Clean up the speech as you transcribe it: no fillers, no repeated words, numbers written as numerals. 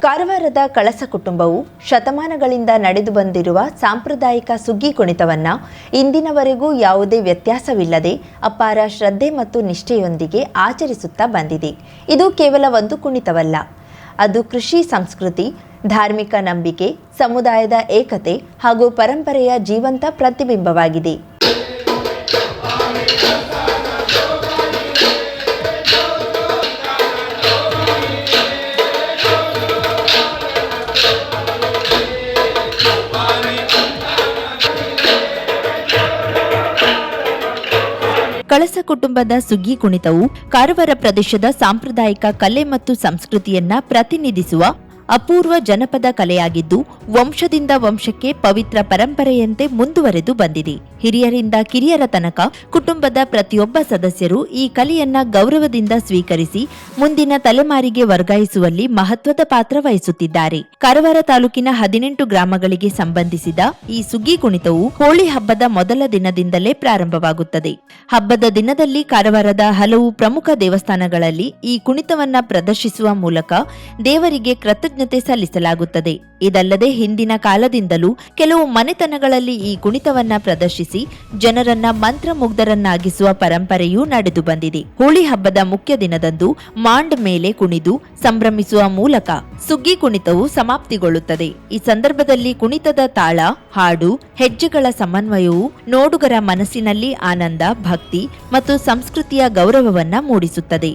ಕಾರವಾರದ ಕಳಸ ಕುಟುಂಬವು ಶತಮಾನಗಳಿಂದ ನಡೆದು ಬಂದಿರುವ ಸಾಂಪ್ರದಾಯಿಕ ಸುಗ್ಗಿ ಕುಣಿತವನ್ನು ಇಂದಿನವರೆಗೂ ಯಾವುದೇ ವ್ಯತ್ಯಾಸವಿಲ್ಲದೆ ಅಪಾರ ಶ್ರದ್ಧೆ ಮತ್ತು ನಿಷ್ಠೆಯೊಂದಿಗೆ ಆಚರಿಸುತ್ತಾ ಬಂದಿದೆ. ಇದು ಕೇವಲ ಒಂದು ಕುಣಿತವಲ್ಲ, ಅದು ಕೃಷಿ ಸಂಸ್ಕೃತಿ, ಧಾರ್ಮಿಕ ನಂಬಿಕೆ, ಸಮುದಾಯದ ಏಕತೆ ಹಾಗೂ ಪರಂಪರೆಯ ಜೀವಂತ ಪ್ರತಿಬಿಂಬವಾಗಿದೆ. ಕಳಸ ಕುಟುಂಬದ ಸುಗ್ಗಿ ಕುಣಿತವು ಕಾರವಾರ ಪ್ರದೇಶದ ಸಾಂಪ್ರದಾಯಿಕ ಕಲೆ ಮತ್ತು ಸಂಸ್ಕೃತಿಯನ್ನ ಪ್ರತಿನಿಧಿಸುವ ಅಪೂರ್ವ ಜನಪದ ಕಲೆಯಾಗಿದ್ದು, ವಂಶದಿಂದ ವಂಶಕ್ಕೆ ಪವಿತ್ರ ಪರಂಪರೆಯಂತೆ ಮುಂದುವರೆದು ಬಂದಿದೆ. ಹಿರಿಯರಿಂದ ಕಿರಿಯರ ತನಕ ಕುಟುಂಬದ ಪ್ರತಿಯೊಬ್ಬ ಸದಸ್ಯರು ಈ ಕಲೆಯನ್ನ ಗೌರವದಿಂದ ಸ್ವೀಕರಿಸಿ ಮುಂದಿನ ತಲೆಮಾರಿಗೆ ವರ್ಗಾಯಿಸುವಲ್ಲಿ ಮಹತ್ವದ ಪಾತ್ರ ವಹಿಸುತ್ತಿದ್ದಾರೆ. ಕಾರವಾರ ತಾಲೂಕಿನ 18 ಗ್ರಾಮಗಳಿಗೆ ಸಂಬಂಧಿಸಿದ ಈ ಸುಗ್ಗಿ ಕುಣಿತವು ಹೋಳಿ ಹಬ್ಬದ ಮೊದಲ ದಿನದಿಂದಲೇ ಪ್ರಾರಂಭವಾಗುತ್ತದೆ. ಹಬ್ಬದ ದಿನದಲ್ಲಿ ಕಾರವಾರದ ಹಲವು ಪ್ರಮುಖ ದೇವಸ್ಥಾನಗಳಲ್ಲಿ ಈ ಕುಣಿತವನ್ನ ಪ್ರದರ್ಶಿಸುವ ಮೂಲಕ ದೇವರಿಗೆ ಕೃತಜ್ಞತೆ ಸಲ್ಲಿಸಲಾಗುತ್ತದೆ. ಇದಲ್ಲದೆ ಹಿಂದಿನ ಕಾಲದಿಂದಲೂ ಕೆಲವು ಮನೆತನಗಳಲ್ಲಿ ಈ ಕುಣಿತವನ್ನ ಪ್ರದರ್ಶಿಸಿ ಜನರನ್ನ ಮಂತ್ರಮುಗ್ಧರನ್ನಾಗಿಸುವ ಪರಂಪರೆಯೂ ನಡೆದು ಬಂದಿದೆ. ಹೋಳಿ ಹಬ್ಬದ ಮುಖ್ಯ ದಿನದಂದು ಮಾಂಡ್ ಮೇಲೆ ಕುಣಿದು ಸಂಭ್ರಮಿಸುವ ಮೂಲಕ ಸುಗ್ಗಿ ಕುಣಿತವು ಸಮಾಪ್ತಿಗೊಳ್ಳುತ್ತದೆ. ಈ ಸಂದರ್ಭದಲ್ಲಿ ಕುಣಿತದ ತಾಳ, ಹಾಡು, ಹೆಜ್ಜೆಗಳ ಸಮನ್ವಯವು ನೋಡುಗರ ಮನಸ್ಸಿನಲ್ಲಿ ಆನಂದ, ಭಕ್ತಿ ಮತ್ತು ಸಂಸ್ಕೃತಿಯ ಗೌರವವನ್ನ ಮೂಡಿಸುತ್ತದೆ.